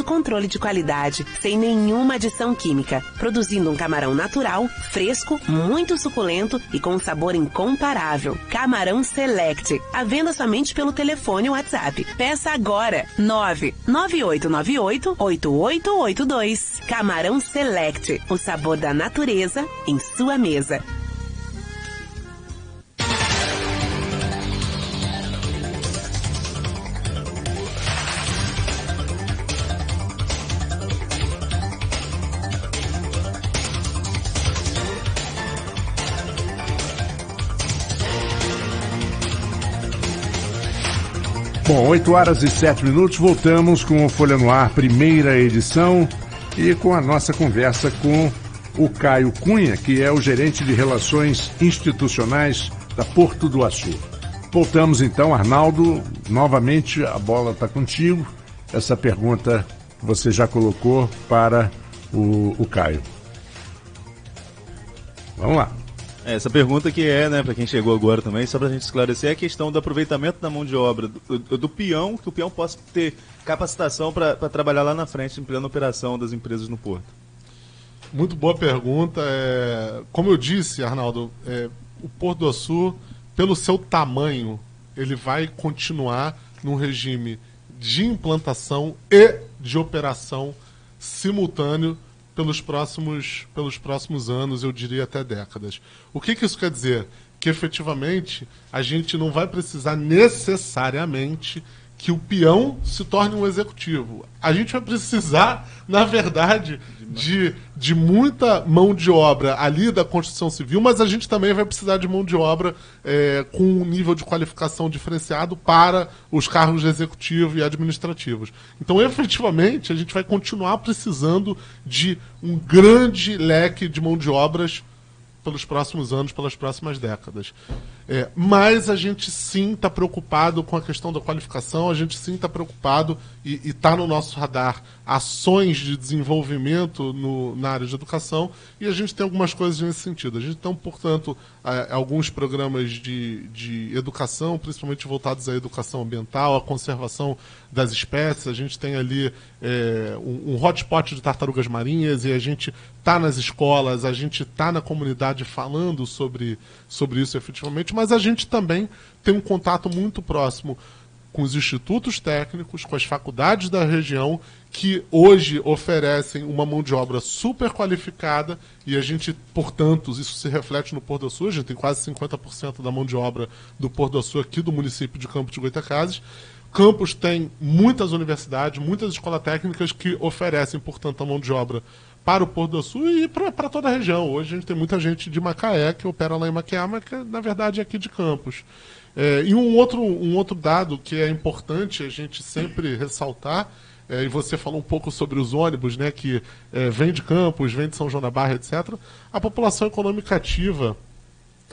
controle de qualidade, sem nenhuma adição química, produzindo um camarão natural, fresco, muito suculento e com um sabor incomparável. Camarão Select, à venda somente pelo telefone ou WhatsApp. Peça agora, 99898-8882. Camarão Select, o sabor da natureza em sua mesa. Bom, 8h07, voltamos com o Folha no Ar, primeira edição, e com a nossa conversa com o Caio Cunha, que é o gerente de Relações Institucionais da Porto do Açu. Voltamos então, Arnaldo, novamente a bola está contigo. Essa pergunta você já colocou para o Caio. Vamos lá. Essa pergunta que né, para quem chegou agora também, só para a gente esclarecer, é a questão do aproveitamento da mão de obra do peão, que o peão possa ter capacitação para trabalhar lá na frente, em plena operação das empresas no porto. Muito boa pergunta. Como eu disse, Arnaldo, o Porto do Açu, pelo seu tamanho, ele vai continuar num regime de implantação e de operação simultâneo pelos próximos anos, eu diria até décadas. O que isso quer dizer? Que efetivamente a gente não vai precisar necessariamente que o peão se torne um executivo. A gente vai precisar, na verdade, de muita mão de obra ali da construção civil, mas a gente também vai precisar de mão de obra com um nível de qualificação diferenciado para os cargos executivos e administrativos. Então, efetivamente, a gente vai continuar precisando de um grande leque de mão de obras pelos próximos anos, pelas próximas décadas. Mas a gente sim está preocupado com a questão da qualificação, a gente sim está preocupado e está no nosso radar ações de desenvolvimento na área de educação, e a gente tem algumas coisas nesse sentido. A gente tem, portanto, alguns programas de educação, principalmente voltados à educação ambiental, à conservação das espécies. A gente tem ali um hotspot de tartarugas marinhas, e a gente está nas escolas, a gente está na comunidade falando sobre isso efetivamente, mas a gente também tem um contato muito próximo com os institutos técnicos, com as faculdades da região, que hoje oferecem uma mão de obra super qualificada, e a gente, portanto, isso se reflete no Porto do Açu. A gente tem quase 50% da mão de obra do Porto do Açu aqui do município de Campos de Goytacazes. Campos tem muitas universidades, muitas escolas técnicas que oferecem, portanto, a mão de obra para o Porto do Açu e para toda a região. Hoje a gente tem muita gente de Macaé que opera lá em Macaé, mas que na verdade é aqui de Campos. E um outro dado que é importante a gente sempre ressaltar, e você falou um pouco sobre os ônibus, né, que vem de Campos, vem de São João da Barra, etc. A população econômica ativa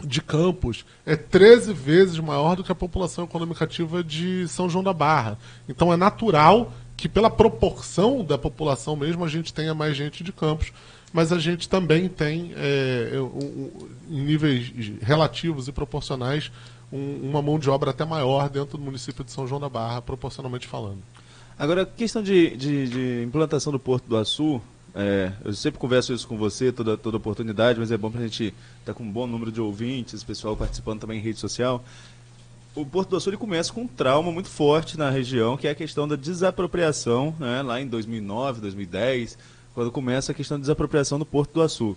de Campos é 13 vezes maior do que a população econômica ativa de São João da Barra. Então é natural que, pela proporção da população mesmo, a gente tenha mais gente de Campos, mas a gente também tem, em níveis relativos e proporcionais, uma mão de obra até maior dentro do município de São João da Barra, proporcionalmente falando. Agora, a questão de implantação do Porto do Açu, eu sempre converso isso com você, toda oportunidade, mas é bom para a gente estar com um bom número de ouvintes, pessoal participando também em rede social. O Porto do Açu ele começa com um trauma muito forte na região, que é a questão da desapropriação, né, lá em 2009, 2010, quando começa a questão da desapropriação do Porto do Açu.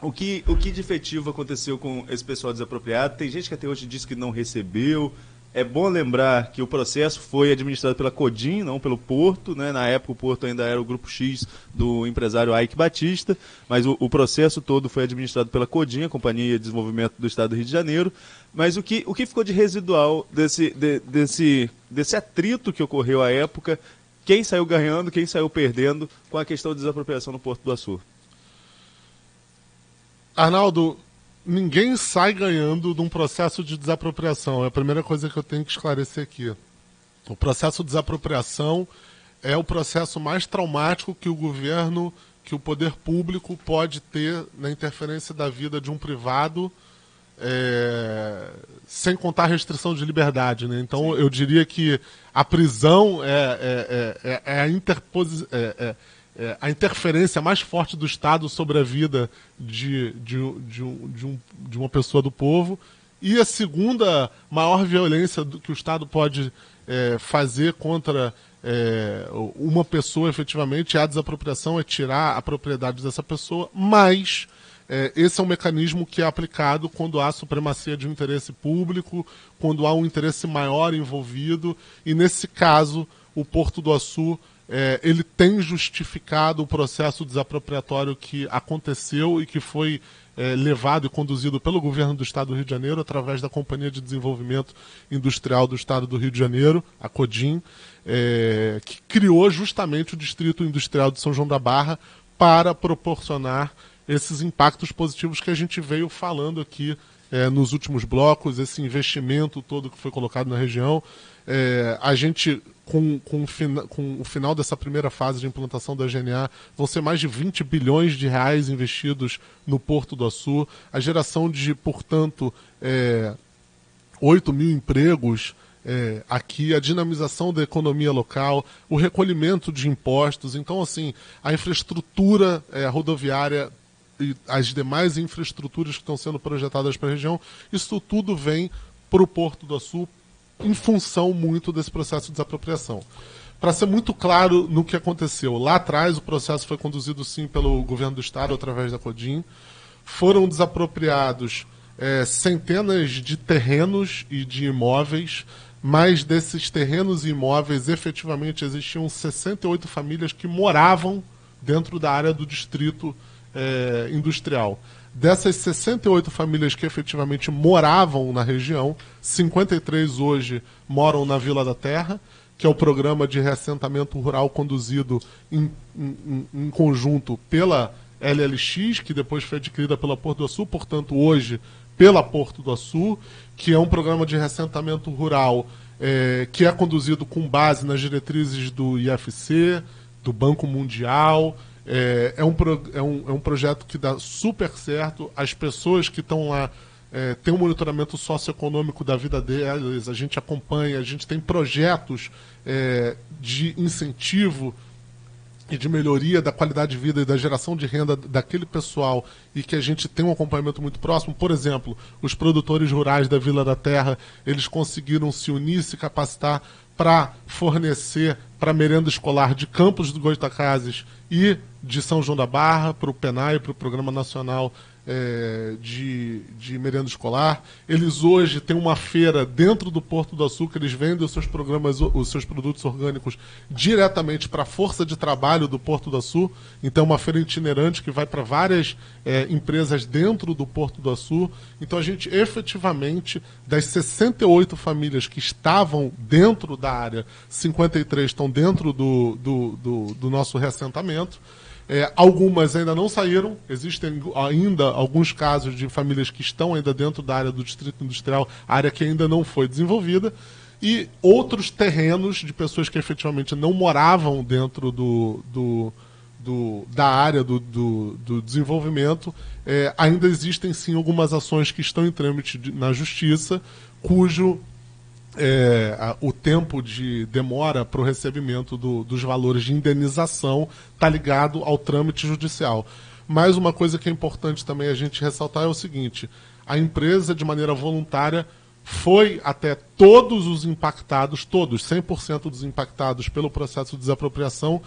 O que de efetivo aconteceu com esse pessoal desapropriado? Tem gente que até hoje diz que não recebeu. É bom lembrar que o processo foi administrado pela Codim, não pelo Porto, né? Na época o Porto ainda era o grupo X do empresário Ike Batista, mas o processo todo foi administrado pela Codim, a Companhia de Desenvolvimento do Estado do Rio de Janeiro. Mas o que ficou de residual desse atrito que ocorreu à época? Quem saiu ganhando, quem saiu perdendo com a questão da desapropriação no Porto do Açu? Arnaldo, ninguém sai ganhando de um processo de desapropriação. É a primeira coisa que eu tenho que esclarecer aqui. O processo de desapropriação é o processo mais traumático que o governo, que o poder público pode ter na interferência da vida de um privado sem contar a restrição de liberdade, né? Então, eu diria que a prisão é a interferência mais forte do Estado sobre a vida de uma pessoa do povo. E a segunda maior violência que o Estado pode fazer contra uma pessoa, efetivamente, é a desapropriação, é tirar a propriedade dessa pessoa, mas esse é um mecanismo que é aplicado quando há supremacia de um interesse público, quando há um interesse maior envolvido, e nesse caso, o Porto do Açu ele tem justificado o processo desapropriatório que aconteceu e que foi levado e conduzido pelo governo do Estado do Rio de Janeiro através da Companhia de Desenvolvimento Industrial do Estado do Rio de Janeiro, a CODIN, que criou justamente o Distrito Industrial de São João da Barra para proporcionar esses impactos positivos que a gente veio falando aqui nos últimos blocos, esse investimento todo que foi colocado na região. A gente, com o final dessa primeira fase de implantação da GNA, vão ser mais de 20 bilhões de reais investidos no Porto do Açu, a geração de, portanto, 8 mil empregos aqui, a dinamização da economia local, o recolhimento de impostos. Então, assim, a infraestrutura rodoviária e as demais infraestruturas que estão sendo projetadas para a região, isso tudo vem para o Porto do Açu em função muito desse processo de desapropriação. Para ser muito claro no que aconteceu, lá atrás o processo foi conduzido sim pelo governo do Estado, através da CODIN, foram desapropriados centenas de terrenos e de imóveis, mas desses terrenos e imóveis, efetivamente, existiam 68 famílias que moravam dentro da área do distrito industrial. Dessas 68 famílias que efetivamente moravam na região, 53 hoje moram na Vila da Terra, que é o programa de reassentamento rural conduzido em conjunto pela LLX, que depois foi adquirida pela Porto do Açu, portanto hoje pela Porto do Açu, que é um programa de reassentamento rural que é conduzido com base nas diretrizes do IFC, do Banco Mundial. É um projeto que dá super certo. As pessoas que estão lá têm um monitoramento socioeconômico da vida delas, a gente acompanha, a gente tem projetos de incentivo e de melhoria da qualidade de vida e da geração de renda daquele pessoal, e que a gente tem um acompanhamento muito próximo. Por exemplo, os produtores rurais da Vila da Terra, eles conseguiram se unir, se capacitar para fornecer para a merenda escolar de Campos dos Goytacazes e de São João da Barra, para o PENAI, para o Programa Nacional de Merenda Escolar. Eles hoje têm uma feira dentro do Porto do Açu, eles vendem os seus produtos orgânicos diretamente para a força de trabalho do Porto do Açu. Então, uma feira itinerante que vai para várias empresas dentro do Porto do Açu. Então, a gente efetivamente, das 68 famílias que estavam dentro da área, 53 estão dentro do nosso reassentamento. Algumas ainda não saíram, existem ainda alguns casos de famílias que estão ainda dentro da área do Distrito Industrial, área que ainda não foi desenvolvida, e outros terrenos de pessoas que efetivamente não moravam dentro da área do desenvolvimento. Ainda existem sim algumas ações que estão em trâmite na Justiça, cujo o tempo de demora para o recebimento dos valores de indenização está ligado ao trâmite judicial. Mas uma coisa que é importante também a gente ressaltar é o seguinte: a empresa, de maneira voluntária, foi até todos os impactados, 100% dos impactados pelo processo de desapropriação,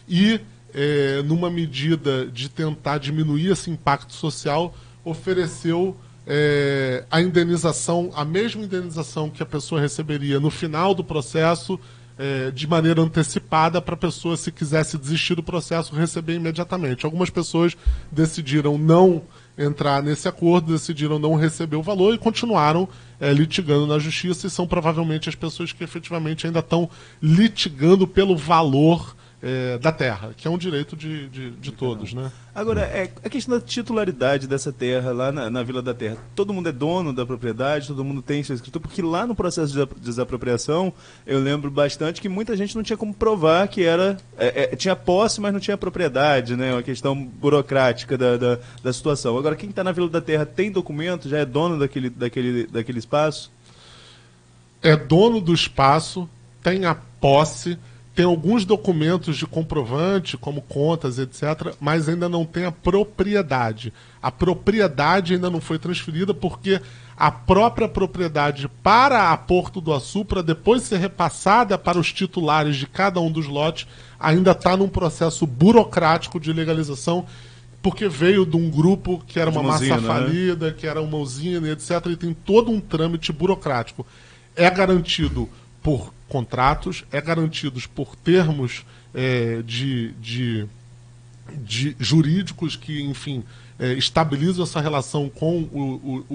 e numa medida de tentar diminuir esse impacto social, ofereceu a indenização, a mesma indenização que a pessoa receberia no final do processo, de maneira antecipada, para a pessoa, se quisesse desistir do processo, receber imediatamente. Algumas pessoas decidiram não entrar nesse acordo, decidiram não receber o valor e continuaram litigando na Justiça, e são provavelmente as pessoas que efetivamente ainda estão litigando pelo valor da terra, que é um direito de todos, né? Agora, a questão da titularidade dessa terra lá na Vila da Terra. Todo mundo é dono da propriedade, todo mundo tem sua escritura, porque lá no processo de desapropriação, eu lembro bastante que muita gente não tinha como provar que tinha posse, mas não tinha propriedade, né? Uma questão burocrática da situação. Agora, quem está na Vila da Terra tem documento, já é dono daquele espaço? É dono do espaço, tem a posse, tem alguns documentos de comprovante, como contas, etc., mas ainda não tem a propriedade. A propriedade ainda não foi transferida porque a própria propriedade para a Porto do Açu, para depois ser repassada para os titulares de cada um dos lotes, ainda está num processo burocrático de legalização, porque veio de um grupo que era uma massa falida, que era uma usina, etc., e tem todo um trâmite burocrático. É garantido por contratos, é garantidos por termos de jurídicos que, enfim, estabilizam essa relação com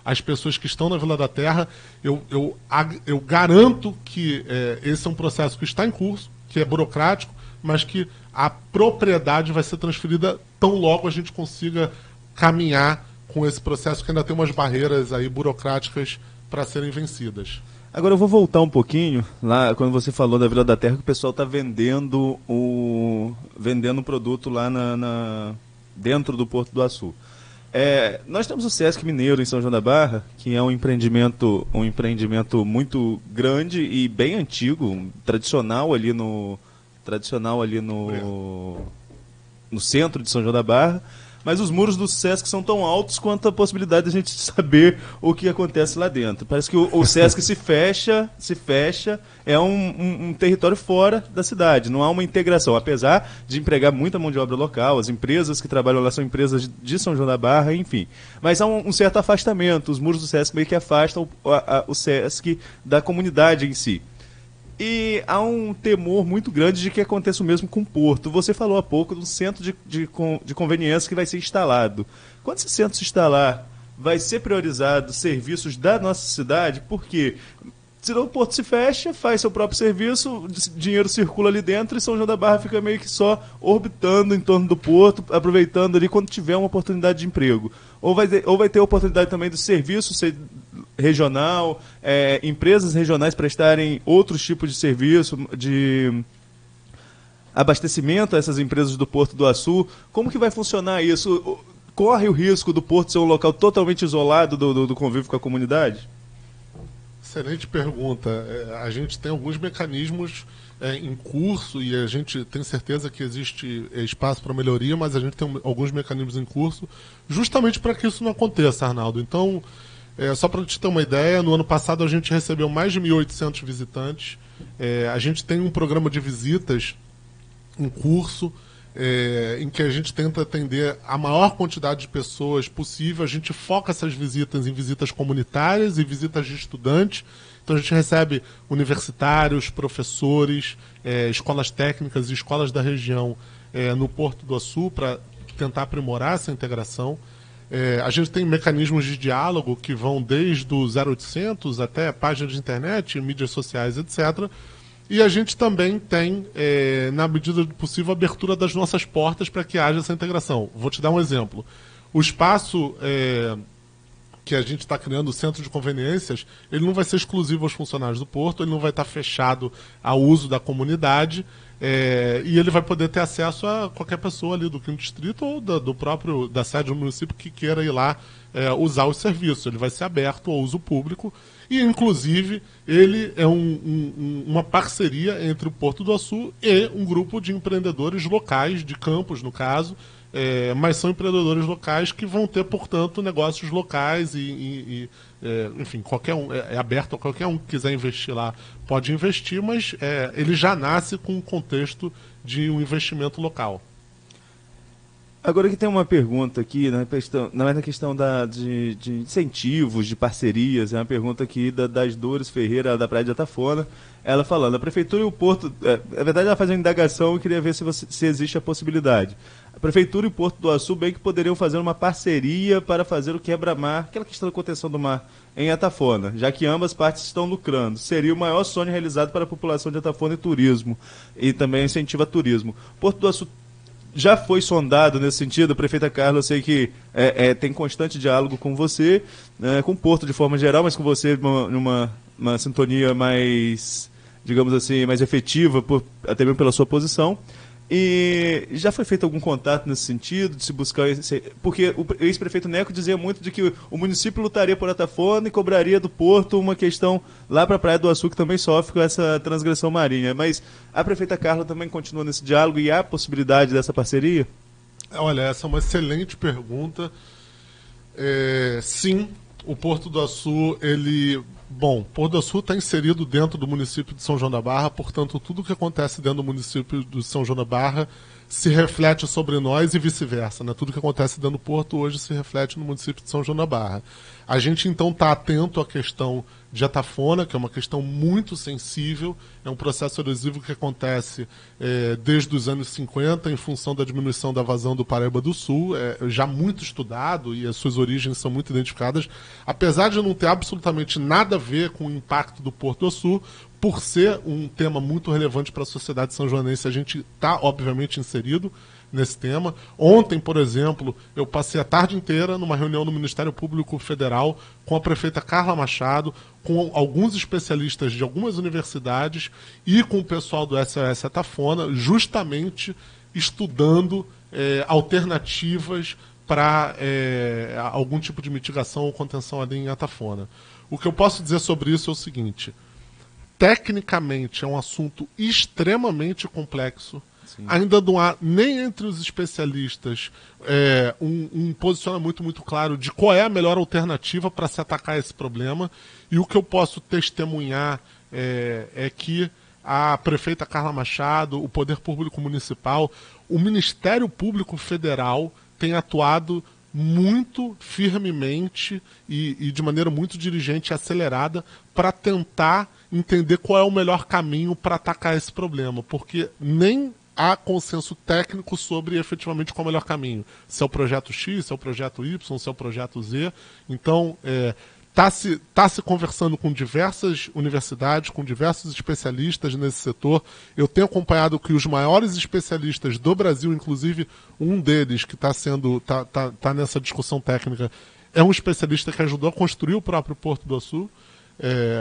as pessoas que estão na Vila da Terra. Eu garanto que esse é um processo que está em curso, que é burocrático, mas que a propriedade vai ser transferida tão logo a gente consiga caminhar com esse processo, que ainda tem umas barreiras aí burocráticas para serem vencidas. Agora eu vou voltar um pouquinho, lá quando você falou da Vila da Terra, que o pessoal está vendendo o produto lá dentro do Porto do Açu. Nós temos o Sesc Mineiro em São João da Barra, que é um empreendimento muito grande e bem antigo, tradicional ali no centro de São João da Barra. Mas os muros do Sesc são tão altos quanto a possibilidade de a gente saber o que acontece lá dentro. Parece que o Sesc se fecha, é um território fora da cidade, não há uma integração, apesar de empregar muita mão de obra local, as empresas que trabalham lá são empresas de São João da Barra, enfim. Mas há um certo afastamento, os muros do Sesc meio que afastam o Sesc da comunidade em si. E há um temor muito grande de que aconteça o mesmo com o Porto. Você falou há pouco do centro de conveniência que vai ser instalado. Quando esse centro se instalar, vai ser priorizado serviços da nossa cidade? Porque senão o Porto se fecha, faz seu próprio serviço, dinheiro circula ali dentro e São João da Barra fica meio que só orbitando em torno do Porto, aproveitando ali quando tiver uma oportunidade de emprego. Ou vai ter oportunidade também do serviço ser regional, empresas regionais prestarem outros tipos de serviço, de abastecimento a essas empresas do Porto do Açu. Como que vai funcionar isso? Corre o risco do Porto ser um local totalmente isolado do convívio com a comunidade? Excelente pergunta. A gente tem alguns mecanismos em curso e a gente tem certeza que existe espaço para melhoria, mas a gente tem alguns mecanismos em curso justamente para que isso não aconteça, Arnaldo. Então, só para te ter uma ideia, no ano passado a gente recebeu mais de 1.800 visitantes. A gente tem um programa de visitas em curso, em que a gente tenta atender a maior quantidade de pessoas possível. A gente foca essas visitas em visitas comunitárias e visitas de estudantes. Então a gente recebe universitários, professores, escolas técnicas e escolas da região no Porto do Açu para tentar aprimorar essa integração. A gente tem mecanismos de diálogo que vão desde o 0800 até páginas de internet, mídias sociais, etc. E a gente também tem, na medida do possível, a abertura das nossas portas para que haja essa integração. Vou te dar um exemplo. O espaço que a gente está criando, o centro de conveniências, ele não vai ser exclusivo aos funcionários do Porto, ele não vai estar fechado ao uso da comunidade, e ele vai poder ter acesso a qualquer pessoa ali do quinto distrito ou da sede do município que queira ir lá usar os serviços. Ele vai ser aberto ao uso público e, inclusive, ele é uma parceria entre o Porto do Açu e um grupo de empreendedores locais, de Campos, no caso, mas são empreendedores locais que vão ter, portanto, negócios locais enfim, qualquer um, é aberto a qualquer um que quiser investir lá, pode investir, mas ele já nasce com um contexto de um investimento local. Agora que tem uma pergunta aqui, na questão de incentivos, de parcerias, é uma pergunta aqui das Dores Ferreira, da Praia de Atafona, ela falando, a Prefeitura e o Porto, na verdade ela faz uma indagação e queria ver se existe a possibilidade. A Prefeitura e o Porto do Açu bem que poderiam fazer uma parceria para fazer o quebra-mar, aquela questão da contenção do mar em Atafona, já que ambas partes estão lucrando. Seria o maior sonho realizado para a população de Atafona e turismo, e também incentiva turismo. Porto do Açu já foi sondado nesse sentido. A prefeita Carla, eu sei que tem constante diálogo com você, com o Porto de forma geral, mas com você numa sintonia mais, digamos assim, mais efetiva, até mesmo pela sua posição. E já foi feito algum contato nesse sentido, de se buscar... Porque o ex-prefeito Neco dizia muito de que o município lutaria por Atafona e cobraria do Porto uma questão lá para a Praia do Açu, que também sofre com essa transgressão marinha. Mas a prefeita Carla também continua nesse diálogo e há possibilidade dessa parceria? Olha, essa é uma excelente pergunta. Sim, o Porto do Açu, Bom, Porto do Açu está inserido dentro do município de São João da Barra, portanto, tudo que acontece dentro do município de São João da Barra se reflete sobre nós e vice-versa, né? Tudo que acontece dentro do Porto hoje se reflete no município de São João da Barra. A gente, então, está atento à questão de Atafona, que é uma questão muito sensível, é um processo erosivo que acontece desde os anos 50, em função da diminuição da vazão do Paraíba do Sul, já muito estudado e as suas origens são muito identificadas, apesar de não ter absolutamente nada a ver com o impacto do Porto do Sul, por ser um tema muito relevante para a sociedade são-joanense, a gente está, obviamente, inserido nesse tema. Ontem, por exemplo, eu passei a tarde inteira numa reunião no Ministério Público Federal com a prefeita Carla Machado, com alguns especialistas de algumas universidades e com o pessoal do SOS Atafona, justamente estudando alternativas para algum tipo de mitigação ou contenção ali em Atafona. O que eu posso dizer sobre isso é o seguinte: tecnicamente é um assunto extremamente complexo. Sim. Ainda não há nem entre os especialistas um posicionamento muito claro de qual é a melhor alternativa para se atacar esse problema. E o que eu posso testemunhar é que a prefeita Carla Machado, o Poder Público Municipal, o Ministério Público Federal tem atuado muito firmemente e de maneira muito dirigente e acelerada para tentar entender qual é o melhor caminho para atacar esse problema, porque nem há consenso técnico sobre efetivamente qual é o melhor caminho. Se é o projeto X, se é o projeto Y, se é o projeto Z. Então, tá se conversando com diversas universidades, com diversos especialistas nesse setor. Eu tenho acompanhado que os maiores especialistas do Brasil, inclusive um deles que tá nessa discussão técnica, é um especialista que ajudou a construir o próprio Porto do Açu.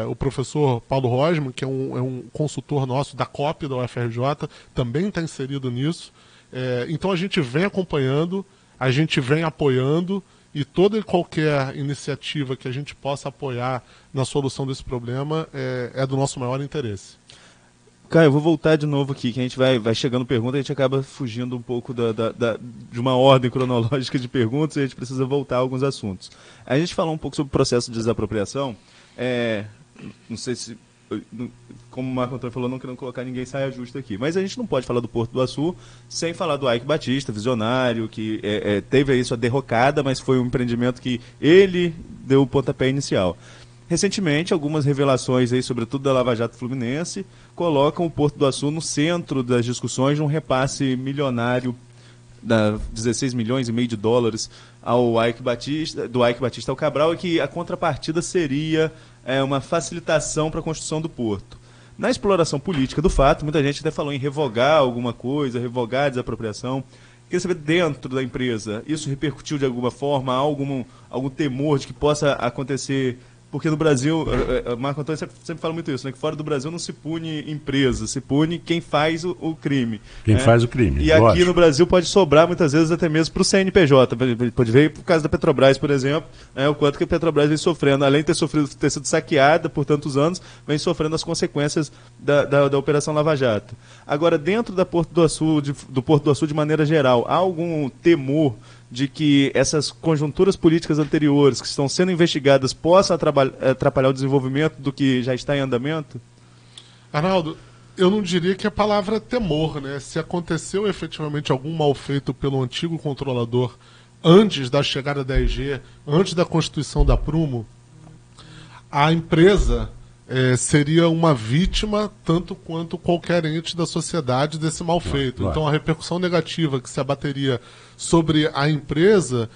O professor Paulo Rosman, que é um consultor nosso da COP, da UFRJ, também está inserido nisso. Então a gente vem acompanhando, a gente vem apoiando, e toda e qualquer iniciativa que a gente possa apoiar na solução desse problema é do nosso maior interesse. Caio, eu vou voltar de novo aqui, que a gente vai chegando pergunta, a gente acaba fugindo um pouco de uma ordem cronológica de perguntas e a gente precisa voltar a alguns assuntos. A gente falou um pouco sobre o processo de desapropriação. Não sei se, como o Marco Antônio falou, não querendo colocar ninguém em saia justa aqui, mas a gente não pode falar do Porto do Açu sem falar do Ike Batista, visionário, que teve aí sua derrocada, mas foi um empreendimento que ele deu o pontapé inicial. Recentemente, algumas revelações, aí, sobretudo da Lava Jato Fluminense, colocam o Porto do Açu no centro das discussões de um repasse milionário da 16 milhões e meio de dólares ao Ike Batista, do Ike Batista ao Cabral, e que a contrapartida seria uma facilitação para a construção do porto. Na exploração política do fato, muita gente até falou em revogar alguma coisa, revogar a desapropriação. Queria saber, dentro da empresa, isso repercutiu de alguma forma? Há algum temor de que possa acontecer? Porque no Brasil, Marco Antônio sempre fala muito isso, né? Que fora do Brasil não se pune empresa, se pune quem faz o crime. Quem faz o crime. E aqui no Brasil pode sobrar muitas vezes até mesmo para o CNPJ. Pode ver por causa da Petrobras, por exemplo, o quanto que a Petrobras vem sofrendo, além de ter sido saqueada por tantos anos, vem sofrendo as consequências da Operação Lava Jato. Agora, dentro do Porto do Açu de maneira geral, há algum temor de que essas conjunturas políticas anteriores que estão sendo investigadas possam atrapalhar o desenvolvimento do que já está em andamento? Arnaldo, eu não diria que a palavra é temor, né? Se aconteceu efetivamente algum mal feito pelo antigo controlador antes da chegada da EG, antes da constituição da Prumo, a empresa seria uma vítima tanto quanto qualquer ente da sociedade desse mal feito. Claro. Então a repercussão negativa que se abateria sobre a empresa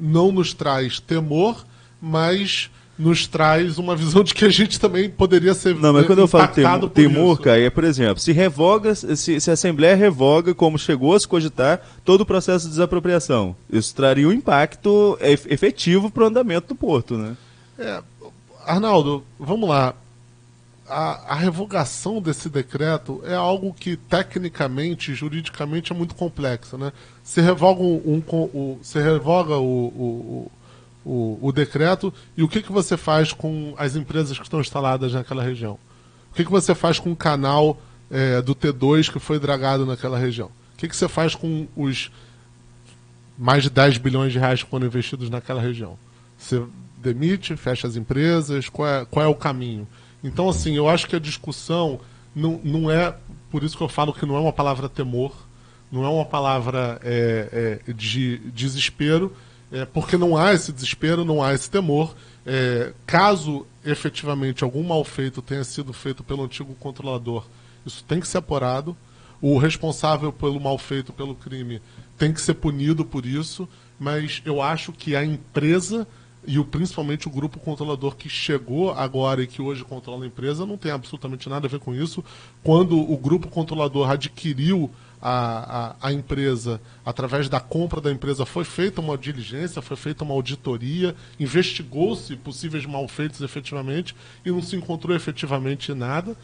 não nos traz temor, mas nos traz uma visão de que a gente também poderia ser Não, mas quando eu falo impactado por temor, isso. Caio, por exemplo, se a Assembleia revoga, como chegou a se cogitar, todo o processo de desapropriação, isso traria um impacto efetivo para o andamento do porto, né? Arnaldo, vamos lá. A revogação desse decreto é algo que tecnicamente, juridicamente é muito complexo, né? Você revoga o decreto e o que você faz com as empresas que estão instaladas naquela região? O que você faz com o canal do T2 que foi dragado naquela região? O que você faz com os mais de 10 bilhões de reais que foram investidos naquela região? Você demite, fecha as empresas, qual é o caminho? Então, assim, eu acho que a discussão não é, por isso que eu falo que não é uma palavra temor, não é uma palavra de desespero, porque não há esse desespero, não há esse temor. Caso efetivamente algum mal feito tenha sido feito pelo antigo controlador, isso tem que ser apurado. O responsável pelo mal feito, pelo crime, tem que ser punido por isso, mas eu acho que a empresa e principalmente o grupo controlador que chegou agora e que hoje controla a empresa não tem absolutamente nada a ver com isso. Quando o grupo controlador adquiriu a empresa, através da compra da empresa, foi feita uma diligência, foi feita uma auditoria, investigou-se possíveis malfeitos efetivamente e não se encontrou efetivamente nada.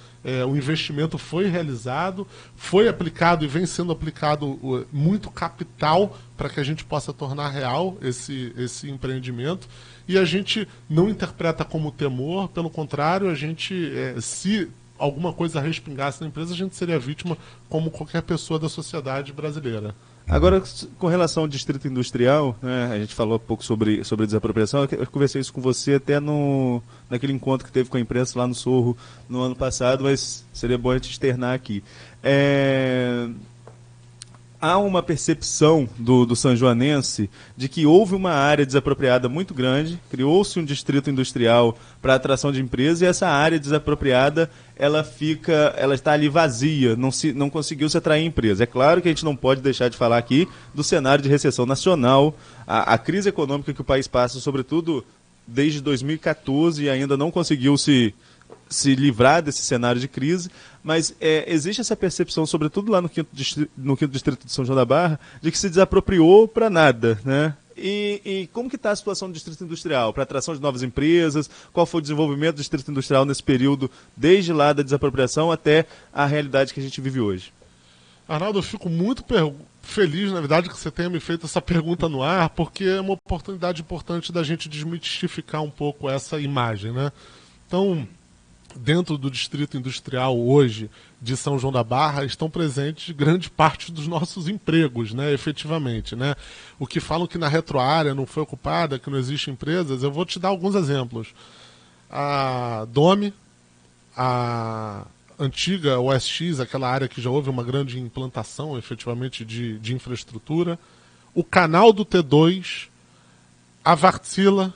O investimento foi realizado, foi aplicado e vem sendo aplicado muito capital para que a gente possa tornar real esse empreendimento. E a gente não interpreta como temor, pelo contrário, a gente, se alguma coisa respingasse na empresa, a gente seria vítima como qualquer pessoa da sociedade brasileira. Agora, com relação ao distrito industrial, né, a gente falou um pouco sobre desapropriação, eu conversei isso com você até naquele encontro que teve com a imprensa lá no Sorro no ano passado, mas seria bom a gente externar aqui. Há uma percepção do sanjoanense de que houve uma área desapropriada muito grande, criou-se um distrito industrial para atração de empresas e essa área desapropriada ela está ali vazia, não conseguiu se atrair empresa. É claro que a gente não pode deixar de falar aqui do cenário de recessão nacional, a crise econômica que o país passa, sobretudo desde 2014, e ainda não conseguiu se livrar desse cenário de crise, mas existe essa percepção, sobretudo lá no quinto distrito de São João da Barra, de que se desapropriou para nada, né? E como que está a situação do distrito industrial? Para atração de novas empresas, qual foi o desenvolvimento do distrito industrial nesse período, desde lá da desapropriação até a realidade que a gente vive hoje? Arnaldo, eu fico muito feliz, na verdade, que você tenha me feito essa pergunta no ar, porque é uma oportunidade importante da gente desmistificar um pouco essa imagem, né? Então, dentro do distrito industrial hoje de São João da Barra estão presentes grande parte dos nossos empregos, né, efetivamente, né? O que falam que na retroárea não foi ocupada, que não existem empresas, eu vou te dar alguns exemplos. A Dome, a antiga OSX, aquela área que já houve uma grande implantação efetivamente de infraestrutura, o canal do T2, a Vartsila,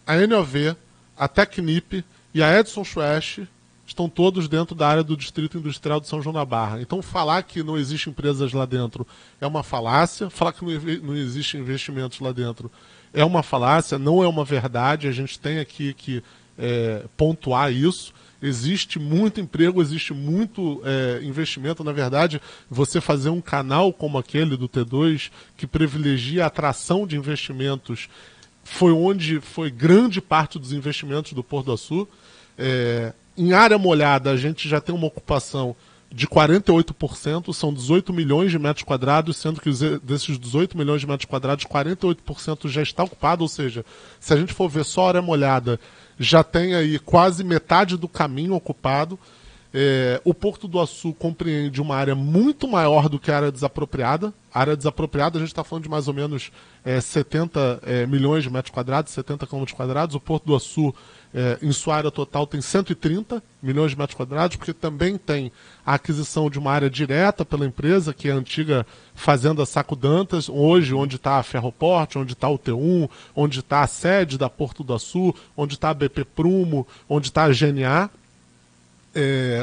a NOV, a Tecnip e a Edson Schwest estão todos dentro da área do Distrito Industrial de São João da Barra. Então, falar que não existem empresas lá dentro é uma falácia, falar que não existem investimentos lá dentro é uma falácia, não é uma verdade, a gente tem aqui que pontuar isso. Existe muito emprego, existe muito investimento. Na verdade, você fazer um canal como aquele do T2, que privilegia a atração de investimentos, foi onde foi grande parte dos investimentos do Porto do Açu. Em área molhada, a gente já tem uma ocupação de 48%, são 18 milhões de metros quadrados, sendo que desses 18 milhões de metros quadrados, 48% já está ocupado, ou seja, se a gente for ver só área molhada, já tem aí quase metade do caminho ocupado. O Porto do Açu compreende uma área muito maior do que a área desapropriada. A área desapropriada, a gente está falando de mais ou menos 70 milhões de metros quadrados, 70 quilômetros quadrados. O Porto do Açu, em sua área total, tem 130 milhões de metros quadrados, porque também tem a aquisição de uma área direta pela empresa, que é a antiga Fazenda Saco Dantas, hoje onde está a Ferroporte, onde está o T1, onde está a sede da Porto do Açu, onde está a BP Prumo, onde está a GNA,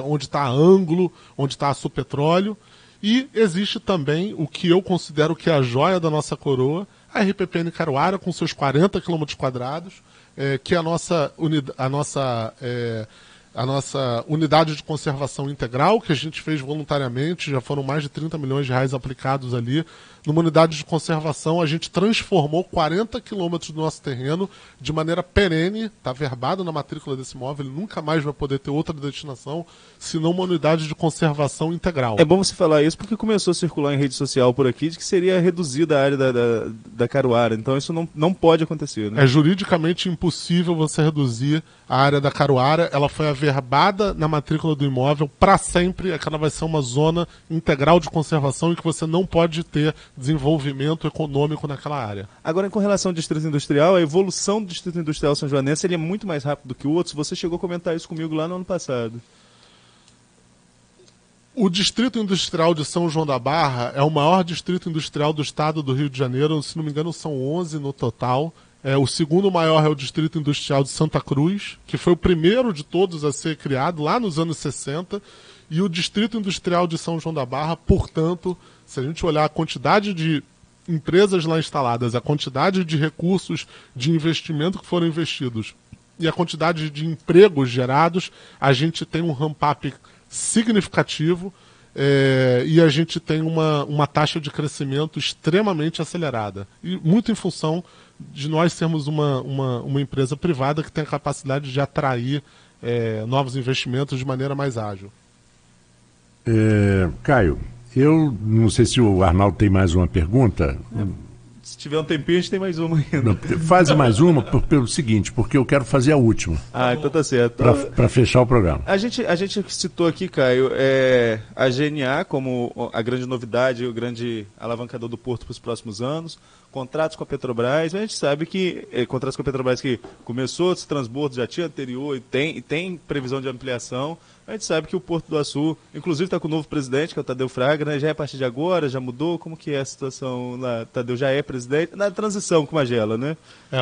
onde está a Ângulo, onde está a Supetróleo. E existe também o que eu considero que é a joia da nossa coroa, a RPPN Caruara, com seus 40 quilômetros quadrados, que é a nossa unidade de conservação integral, que a gente fez voluntariamente, já foram mais de 30 milhões de reais aplicados ali. Numa unidade de conservação, a gente transformou 40 quilômetros do nosso terreno de maneira perene, está verbado na matrícula desse imóvel, ele nunca mais vai poder ter outra destinação, senão uma unidade de conservação integral. É bom você falar isso porque começou a circular em rede social por aqui de que seria reduzida a área da Caruara, então isso não pode acontecer, né? É juridicamente impossível você reduzir a área da Caruara, ela foi averbada na matrícula do imóvel para sempre, ela vai ser uma zona integral de conservação e que você não pode ter desenvolvimento econômico naquela área. Agora, com relação ao Distrito Industrial, a evolução do Distrito Industrial São Joanense ele é muito mais rápido do que outros. Você chegou a comentar isso comigo lá no ano passado. O Distrito Industrial de São João da Barra é o maior distrito industrial do estado do Rio de Janeiro, se não me engano são 11 no total. O segundo maior é o Distrito Industrial de Santa Cruz, que foi o primeiro de todos a ser criado lá nos anos 60, e o Distrito Industrial de São João da Barra, portanto, se a gente olhar a quantidade de empresas lá instaladas, a quantidade de recursos de investimento que foram investidos e a quantidade de empregos gerados, a gente tem um ramp-up significativo e a gente tem uma taxa de crescimento extremamente acelerada. E muito em função de nós sermos uma empresa privada que tem a capacidade de atrair novos investimentos de maneira mais ágil. Caio, eu não sei se o Arnaldo tem mais uma pergunta. Se tiver um tempinho, a gente tem mais uma ainda. Faz mais uma pelo seguinte, porque eu quero fazer a última. Então tá certo. Para fechar o programa. A gente citou aqui, Caio, a GNA como a grande novidade, o grande alavancador do Porto para os próximos anos, contratos com a Petrobras. A gente sabe que contratos com a Petrobras que começou esse transbordo, já tinha anterior e tem previsão de ampliação. A gente sabe que o Porto do Açu, inclusive está com o novo presidente, que é o Tadeu Fraga, né? Já é a partir de agora, já mudou? Como que é a situação lá? Tadeu já é presidente? Na transição com Magela, né?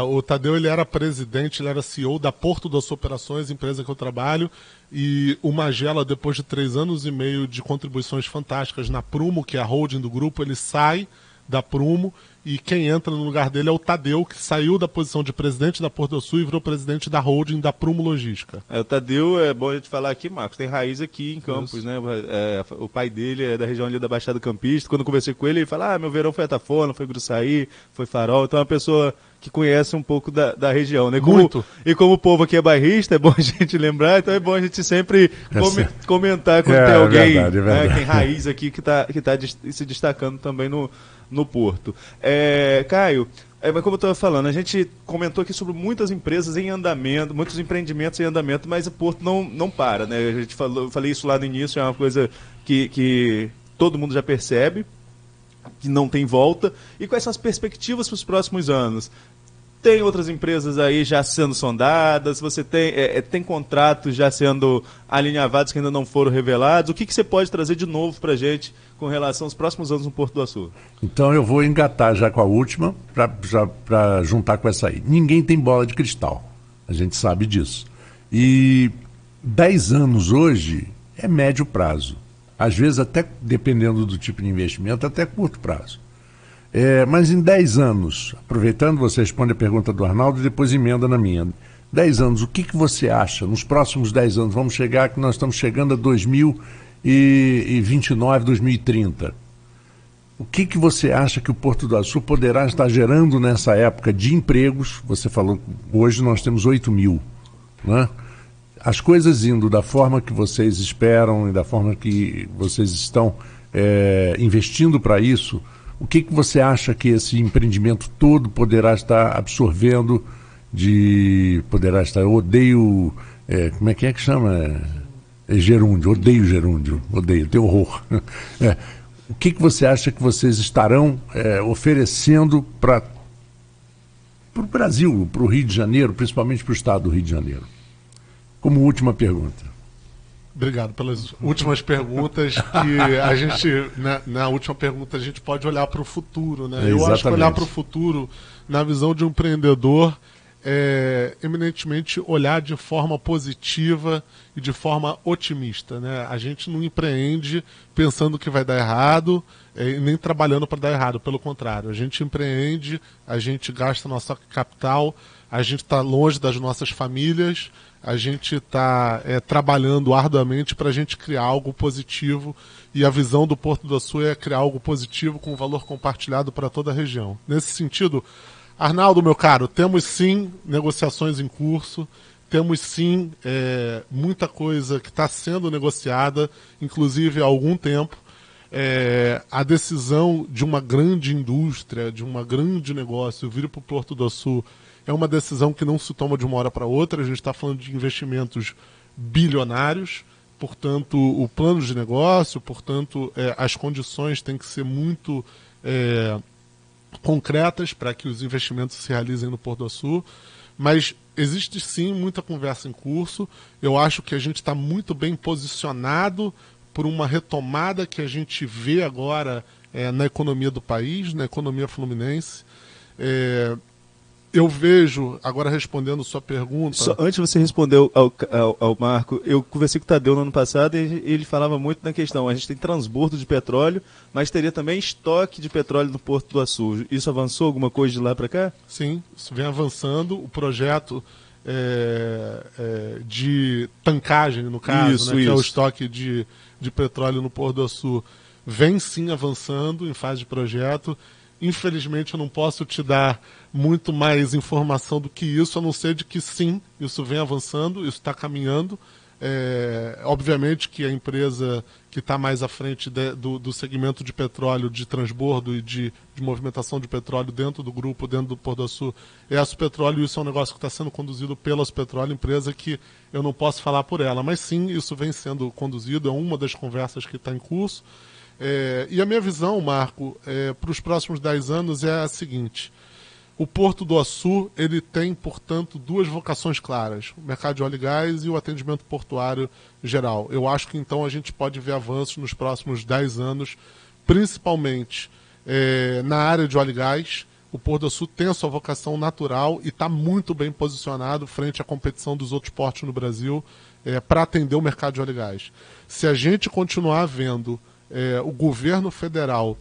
O Tadeu ele era presidente, ele era CEO da Porto do Açu Operações, empresa que eu trabalho, e o Magela, depois de 3 anos e meio de contribuições fantásticas na Prumo, que é a holding do grupo, ele sai da Prumo, e quem entra no lugar dele é o Tadeu, que saiu da posição de presidente da Porto do Sul e virou presidente da holding da Prumo Logística. O Tadeu, é bom a gente falar aqui, Marcos, tem raiz aqui em Campos, isso, né? O pai dele é da região ali da Baixada Campista. Quando eu conversei com ele, ele fala, meu verão foi Atafona, foi Gruçaí, foi Farol. Então é uma pessoa que conhece um pouco da região, né? Muito. E como o povo aqui é bairrista, é bom a gente lembrar, então é bom a gente sempre comentar quando tem alguém que tem raiz aqui que tá se destacando também no Porto. Caio, mas como eu estava falando, a gente comentou aqui sobre muitas empresas em andamento, muitos empreendimentos em andamento, mas o Porto não para, né? Eu falei isso lá no início, é uma coisa que todo mundo já percebe, que não tem volta. E quais são as perspectivas para os próximos anos? Tem outras empresas aí já sendo sondadas, você tem contratos já sendo alinhavados que ainda não foram revelados. O que você pode trazer de novo para a gente com relação aos próximos anos no Porto do Açu? Então eu vou engatar já com a última, para juntar com essa aí. Ninguém tem bola de cristal, a gente sabe disso. E 10 anos hoje é médio prazo. Às vezes até, dependendo do tipo de investimento, até curto prazo. Mas em 10 anos, aproveitando, você responde a pergunta do Arnaldo e depois emenda na minha. 10 anos, o que você acha? Nos próximos 10 anos, vamos chegar, que nós estamos chegando a 2029, 2030. O que você acha que o Porto do Açu poderá estar gerando nessa época de empregos? Você falou, hoje nós temos 8 mil, né? As coisas indo da forma que vocês esperam e da forma que vocês estão investindo para isso, o que você acha que esse empreendimento todo poderá estar absorvendo como é que chama? gerúndio, odeio gerúndio, odeio, tenho horror. O que você acha que vocês estarão oferecendo para o Brasil, para o Rio de Janeiro, principalmente para o estado do Rio de Janeiro? Como última pergunta. Obrigado pelas últimas perguntas, que a gente, na última pergunta, a gente pode olhar para o futuro, né? Eu acho que olhar para o futuro, na visão de um empreendedor, eminentemente olhar de forma positiva e de forma otimista, né? A gente não empreende pensando que vai dar errado, nem trabalhando para dar errado, pelo contrário. A gente empreende, a gente gasta nossa capital, a gente está longe das nossas famílias, a gente está trabalhando arduamente para a gente criar algo positivo, e a visão do Porto do Açu é criar algo positivo com valor compartilhado para toda a região. Nesse sentido, Arnaldo, meu caro, temos sim negociações em curso, temos sim muita coisa que está sendo negociada, inclusive há algum tempo. A decisão de uma grande indústria, de um grande negócio vir para o Porto do Açu é uma decisão que não se toma de uma hora para outra. A gente está falando de investimentos bilionários, portanto, o plano de negócio, portanto, as condições têm que ser muito concretas para que os investimentos se realizem no Porto do Açu, mas existe sim muita conversa em curso. Eu acho que a gente está muito bem posicionado por uma retomada que a gente vê agora na economia do país, na economia fluminense. Eu vejo, agora respondendo sua pergunta... Antes de você responder ao Marco, eu conversei com o Tadeu no ano passado e ele falava muito na questão, a gente tem transbordo de petróleo, mas teria também estoque de petróleo no Porto do Açu. Isso avançou alguma coisa de lá para cá? Sim, isso vem avançando. O projeto de tancagem, no caso, que é o estoque de petróleo no Porto do Açu, vem sim avançando em fase de projeto. Infelizmente eu não posso te dar muito mais informação do que isso, a não ser de que sim, isso vem avançando, isso está caminhando. Obviamente que a empresa que está mais à frente do segmento de petróleo, de transbordo e de movimentação de petróleo dentro do grupo, dentro do Porto do Açu, é a Supetróleo, e isso é um negócio que está sendo conduzido pela Supetróleo, empresa que eu não posso falar por ela, mas sim, isso vem sendo conduzido, é uma das conversas que está em curso. E a minha visão, Marco, para os próximos 10 anos é a seguinte: o Porto do Açu ele tem, portanto, duas vocações claras, o mercado de óleo e gás e o atendimento portuário geral. Eu acho que então a gente pode ver avanços nos próximos 10 anos, principalmente na área de óleo e gás. O Porto do Açu tem a sua vocação natural e está muito bem posicionado frente à competição dos outros portos no Brasil para atender o mercado de óleo e gás. Se a gente continuar vendo o governo federal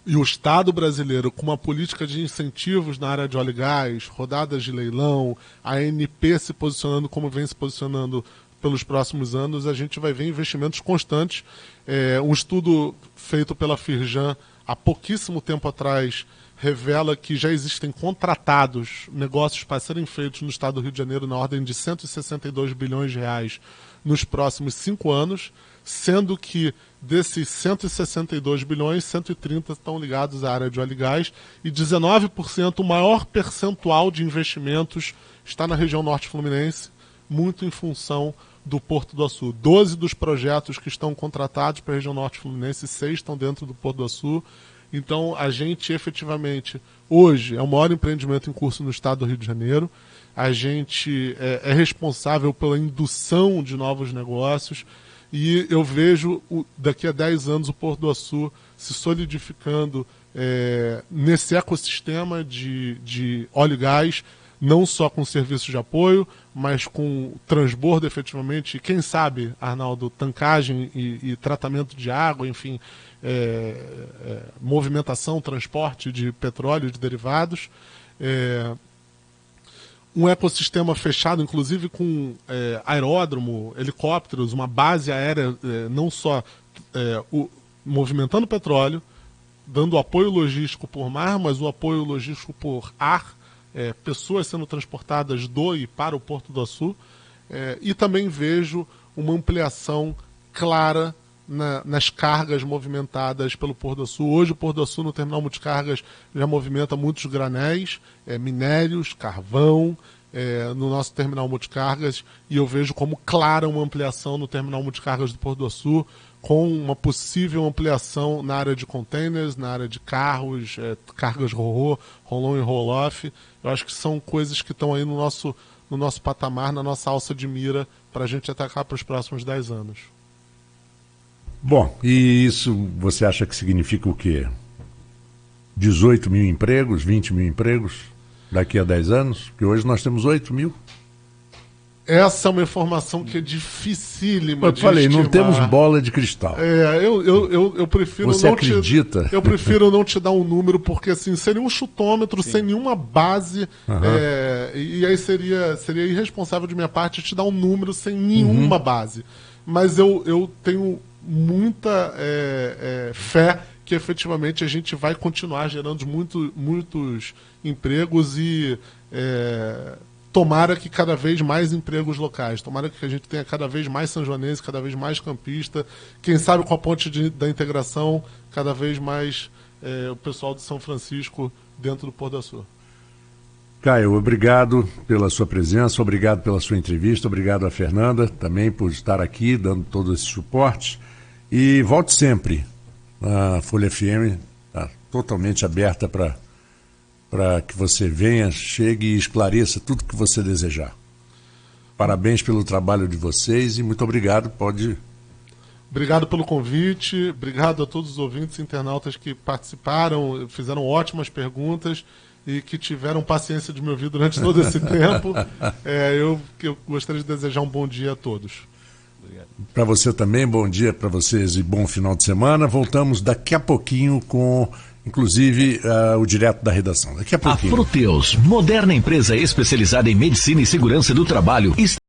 e o Estado brasileiro com uma política de incentivos na área de óleo e gás, rodadas de leilão, a ANP se posicionando como vem se posicionando pelos próximos anos, a gente vai ver investimentos constantes. Um estudo feito pela Firjan há pouquíssimo tempo atrás revela que já existem contratados negócios para serem feitos no Estado do Rio de Janeiro na ordem de 162 bilhões de reais nos próximos 5 anos, sendo que desses 162 bilhões, 130 estão ligados à área de óleo e gás e 19%, o maior percentual de investimentos está na região norte fluminense, muito em função do Porto do Açu. 12 dos projetos que estão contratados para a região norte fluminense, 6 estão dentro do Porto do Açu. Então, a gente efetivamente, hoje, é o maior empreendimento em curso no estado do Rio de Janeiro. A gente é responsável pela indução de novos negócios e eu vejo daqui a 10 anos o Porto do Açu se solidificando nesse ecossistema de óleo e gás, não só com serviços de apoio, mas com transbordo efetivamente, e quem sabe, Arnaldo, tancagem e tratamento de água, enfim, movimentação, transporte de petróleo e de derivados. Um ecossistema fechado, inclusive com aeródromo, helicópteros, uma base aérea, não só movimentando petróleo, dando apoio logístico por mar, mas o apoio logístico por ar, pessoas sendo transportadas do e para o Porto do Açu, e também vejo uma ampliação clara nas cargas movimentadas pelo Porto do Açu. Hoje o Porto do Açu no terminal multicargas já movimenta muitos granéis, minérios, carvão, no nosso terminal multicargas, e eu vejo como clara uma ampliação no terminal multicargas do Porto do Açu, com uma possível ampliação na área de containers, na área de carros, cargas roll-on e roll-off. Eu acho que são coisas que estão aí no nosso patamar, na nossa alça de mira, para a gente atacar para os próximos 10 anos. Bom, e isso você acha que significa o quê? 18 mil empregos, 20 mil empregos daqui a 10 anos? Porque hoje nós temos 8 mil. Essa é uma informação que é dificílima eu de falei, estimar. não temos bola de cristal. Eu prefiro Você não acredita? Eu prefiro não te dar um número, porque assim, seria um chutômetro, sem nenhuma base, e aí seria irresponsável de minha parte te dar um número sem nenhuma base. Mas eu tenho muita fé que efetivamente a gente vai continuar gerando muitos empregos e tomara que cada vez mais empregos locais, tomara que a gente tenha cada vez mais sanjoanense, cada vez mais campista, quem sabe com a ponte da integração, cada vez mais o pessoal de São Francisco dentro do Porto do Açu. Caio, obrigado pela sua presença, obrigado pela sua entrevista, obrigado a Fernanda também por estar aqui, dando todo esse suporte. E volte sempre. A Folha FM está totalmente aberta para que você venha, chegue e esclareça tudo que você desejar. Parabéns pelo trabalho de vocês e muito obrigado. Obrigado pelo convite, obrigado a todos os ouvintes e internautas que participaram, fizeram ótimas perguntas e que tiveram paciência de me ouvir durante todo esse tempo. Eu gostaria de desejar um bom dia a todos. Para você também, bom dia para vocês e bom final de semana. Voltamos daqui a pouquinho com, inclusive, o Direto da Redação. Daqui a pouquinho. A Fruteus, moderna empresa especializada em medicina e segurança do trabalho,